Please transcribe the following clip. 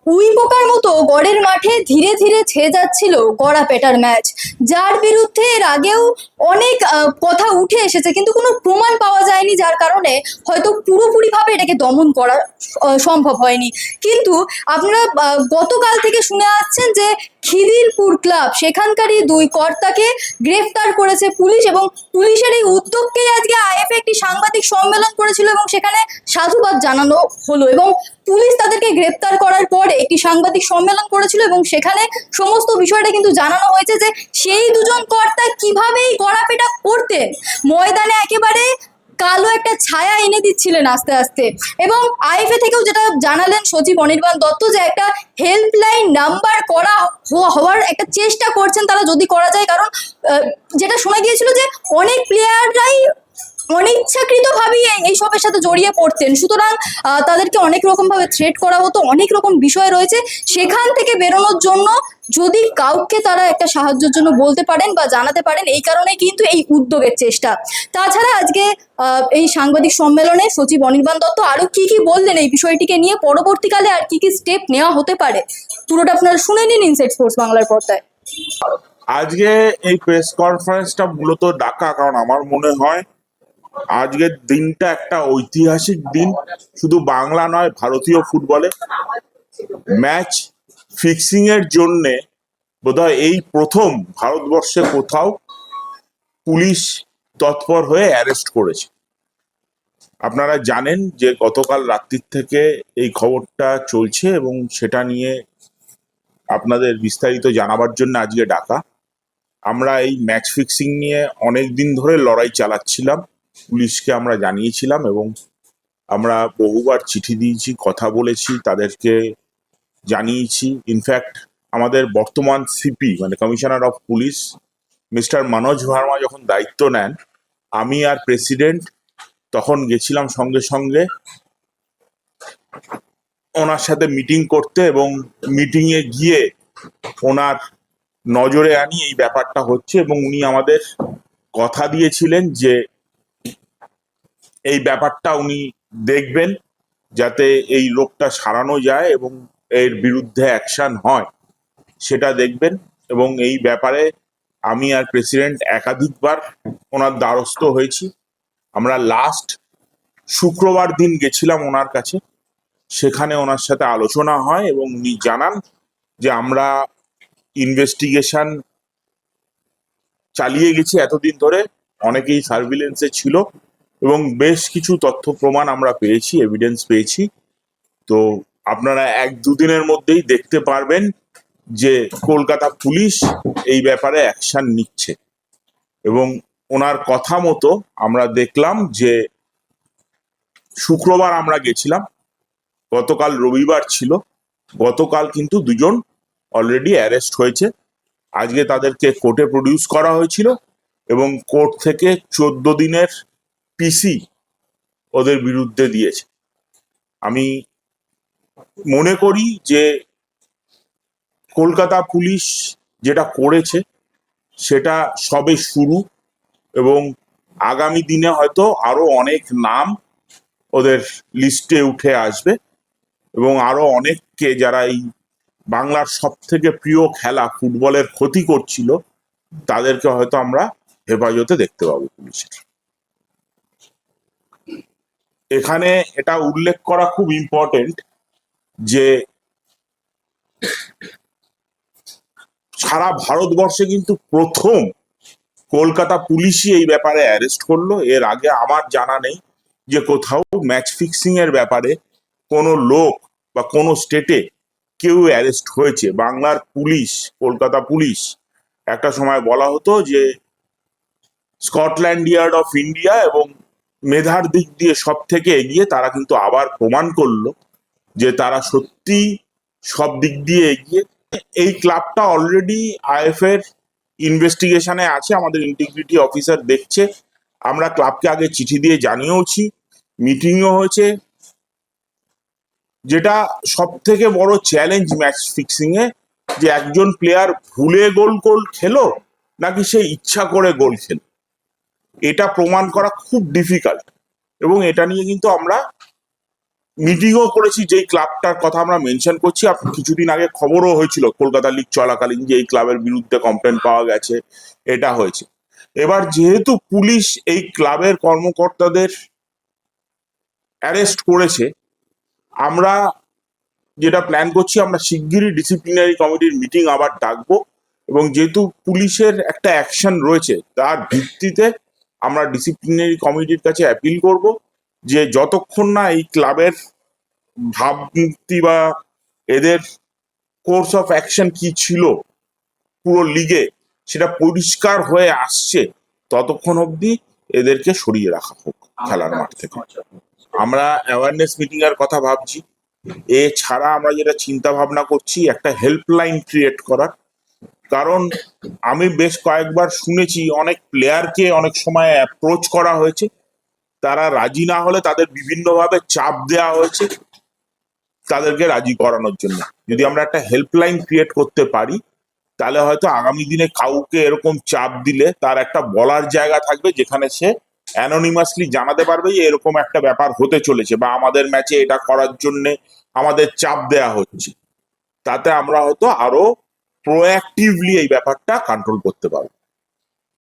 We পোকার মতো গড়ের মাঠে ধীরে ধীরে ছেয়ে যাচ্ছিল গড়াপেটার ম্যাচ, যার বিরুদ্ধে এর আগেও অনেক কথা উঠে এসেছে, কিন্তু কোনো প্রমাণ পাওয়া যায়নি, যার কারণে হয়তো পুরোপুরিভাবে এটাকে দমন করা সম্ভব হয়নি। কিন্তু আপনারা গতকাল থেকে শুনে আসছেন যে খিদিরপুর ক্লাব সেখানকারই দুই কর্তাকে গ্রেফতার করেছে পুলিশ, এবং পুলিশের এই উদ্যোগকেই আজকে আইএফএ একটি সাংবাদিক সম্মেলন করেছিল এবং সেখানে সাধুবাদ জানানো হলো। এবং পুলিশ তাদেরকে গ্রেপ্তার করার পরে একটি সাংবাদিক সম্মেলন করেছিল এবং সেখানে সমস্ত বিষয়টা কিন্তু জানানো হয়েছে যে সেই দুজন কর্তা কিভাবে এই গড়াপেটা করতেন, ময়দানে একেবারে কালো একটা ছায়া এনে দিচ্ছিলেন আস্তে আস্তে। এবং আইএফএ থেকেও যেটা জানালেন সচিব অনির্বাণ দত্ত, যে একটা হেল্পলাইন নাম্বার করা হওয়ার একটা চেষ্টা করছেন তারা, যদি করা যায়। কারণ যেটা শোনা গিয়েছিল যে অনেক প্লেয়াররাই অনিচ্ছাকৃতভাবেই এইসবের সাথে জড়িয়ে পড়তেন, সুতরাং তাদেরকে অনেক রকমভাবে থ্রেট করা হতো, অনেক রকম বিষয় রয়েছে। সেখান থেকে বেরোনোর জন্য যদি কাউকে তারা একটা সাহায্যের জন্য বলতে পারেন বা জানাতে পারেন, এই কারণে কিন্তু এই উদ্যোগের চেষ্টা। তাছাড়া আজকে এই সাংবাদিক সম্মেলনে সচিব অনির্বাণ দত্ত আরো কি কি বললেন এই বিষয়টিকে নিয়ে, পরবর্তীকালে আর কি কি স্টেপ নেওয়া হতে পারে, পুরোটা আপনারা শুনে নিন ইনসাইড স্পোর্টস বাংলার পর্দায়। আজকে এই প্রেস কনফারেন্সটা মূলত ডাকা কারণ আমার মনে হয় আজকের দিনটা একটা ঐতিহাসিক দিন, শুধু বাংলা নয় ভারতীয় ফুটবলে। ম্যাচ ফিক্সিং এর জন্যে বোধহয় এই প্রথম ভারতবর্ষে কোথাও পুলিশ তৎপর হয়ে অ্যারেস্ট করেছে। আপনারা জানেন যে গতকাল রাত্রির থেকে এই খবরটা চলছে এবং সেটা নিয়ে আপনাদের বিস্তারিত জানাবার জন্য আজকে ডাকা। আমরা এই ম্যাচ ফিক্সিং নিয়ে অনেক দিন ধরে লড়াই চালাচ্ছিলাম, পুলিশকে আমরা জানিয়েছিলাম এবং আমরা বহুবার চিঠি দিয়েছি, কথা বলেছি, তাদেরকে জানিয়েছি। ইনফ্যাক্ট আমাদের বর্তমান সিপি মানে commissioner of police mister Manoj Verma যখন দায়িত্ব নেন, আমি আর প্রেসিডেন্ট তখন গেছিলাম সঙ্গে সঙ্গে ওনার সাথে মিটিং করতে এবং মিটিংয়ে গিয়ে ওনার নজরে আনি এই ব্যাপারটা হচ্ছে এবং উনি আমাদের কথা দিয়েছিলেন যে এই ব্যাপারটা উনি দেখবেন যাতে এই লোকটা সারানো যায় এবং এর বিরুদ্ধে অ্যাকশন হয় সেটা দেখবেন। এবং এই ব্যাপারে আমি আর প্রেসিডেন্ট একাধিকবার ওনার দ্বারস্থ হয়েছি। আমরা লাস্ট শুক্রবার দিন গেছিলাম ওনার কাছে, সেখানে ওনার সাথে আলোচনা হয় এবং উনি জানান যে আমরা ইনভেস্টিগেশন চালিয়ে গেছি এতদিন ধরে, অনেকেই সার্ভিলেন্সে ছিল এবং বেশ কিছু তথ্য প্রমাণ আমরা পেয়েছি, এভিডেন্স পেয়েছি। তো আপনারা এক দুদিনের মধ্যেই দেখতে পারবেন যে কলকাতা পুলিশ এই ব্যাপারে অ্যাকশন নিচ্ছে। এবং ওনার কথা মতো আমরা দেখলাম যে শুক্রবার আমরা গেছিলাম, গতকাল রবিবার ছিল, গতকাল কিন্তু দুজন অলরেডি অ্যারেস্ট হয়েছে। আজকে তাদেরকে কোর্টে প্রডিউস করা হয়েছিল এবং কোর্ট থেকে 14 দিনের পিসি ওদের বিরুদ্ধে দিয়েছে। আমি মনে করি যে কলকাতা পুলিশ যেটা করেছে সেটা সবে শুরু এবং আগামী দিনে হয়তো আরো অনেক নাম ওদের লিস্টে উঠে আসবে এবং আরো অনেককে যারা এই বাংলার সব থেকে প্রিয় খেলা ফুটবলের ক্ষতি করছিল তাদেরকে হয়তো আমরা হেফাজতে দেখতে পাবো পুলিশের। এখানে এটা উল্লেখ করা খুব ইম্পর্টেন্ট যে সারা ভারতবর্ষে কিন্তু প্রথম কলকাতা পুলিশই এই ব্যাপারে অ্যারেস্ট করলো। এর আগে আমার জানা নেই যে কোথাও ম্যাচ ফিক্সিং এর ব্যাপারে কোনো লোক বা কোনো স্টেটে কেউ অ্যারেস্ট হয়েছে। বাংলার পুলিশ, কলকাতা পুলিশ, একটা সময় বলা হতো যে স্কটল্যান্ড ইয়ার্ড অফ ইন্ডিয়া এবং মেধার দিক দিয়ে সব থেকে এগিয়ে, তারা কিন্তু আবার প্রমাণ করলো যে তারা সত্যি সব দিক দিয়ে এগিয়ে। এই ক্লাবটা অলরেডি আইএফ এর ইনভেস্টিগেশনে আছে, আমাদের ইন্টিগ্রিটি অফিসার দেখছে। আমরা ক্লাবকে আগে চিঠি দিয়ে জানিয়েওছি, মিটিংও হয়েছে। যেটা সব থেকে বড় চ্যালেঞ্জ ম্যাচ ফিক্সিং এ, যে একজন প্লেয়ার ভুলে গোল খেলো নাকি সে ইচ্ছা করে গোল খেলো, এটা প্রমাণ করা খুব ডিফিকাল্ট। এবং এটা নিয়ে কিন্তু আমরা মিটিংও করেছি, যেই ক্লাবটার কথা আমরা মেনশন করছি। কিছুদিন আগে খবরও হয়েছিল কলকাতা লিগ চলাকালীন যে এই ক্লাবের বিরুদ্ধে কমপ্লেন পাওয়া গেছে, এটা হয়েছে। এবার যেহেতু পুলিশ এই ক্লাবের কর্মকর্তাদের অ্যারেস্ট করেছে, আমরা যেটা প্ল্যান করছি, আমরা শিগগিরই ডিসিপ্লিনারি কমিটির মিটিং আবার ডাকবো, এবং যেহেতু পুলিশের একটা অ্যাকশন রয়েছে তার ভিত্তিতে আমরা ডিসিপ্লিনারি কমিটির কাছে অ্যাপিল করব যে যতক্ষণ না এই ক্লাবের ভাবমূর্তি বা এদের কোর্স অফ অ্যাকশন কি ছিল পুরো লিগে সেটা পরিষ্কার হয়ে আসছে, ততক্ষণ অবধি এদেরকে সরিয়ে রাখা হোক খেলার মাঠ থেকে। আমরা অ্যাওয়ারনেস মিটিং এর কথা ভাবছি। এছাড়া আমরা যেটা চিন্তা ভাবনা করছি, একটা হেল্পলাইন ক্রিয়েট করার। কারণ আমি বেশ কয়েকবার শুনেছি অনেক প্লেয়ারকে অনেক সময় অ্যাপ্রোচ করা হয়েছে, তারা রাজি না হলে তাদের বিভিন্নভাবে চাপ দেওয়া হয়েছে তাদেরকে রাজি করানোর জন্য। যদি আমরা একটা হেল্পলাইন ক্রিয়েট করতে পারি, তাহলে হয়তো আগামী দিনে কাউকে এরকম চাপ দিলে তার একটা বলার জায়গা থাকবে, যেখানে সে অ্যানোনিমাসলি জানাতে পারবে যে এরকম একটা ব্যাপার হতে চলেছে, বা আমাদের ম্যাচে এটা করার জন্য আমাদের চাপ দেয়া হচ্ছে। তাতে আমরা হয়তো আরো প্রোঅ্যাক্টিভলি এই ব্যাপারটা কন্ট্রোল করতে পারবো।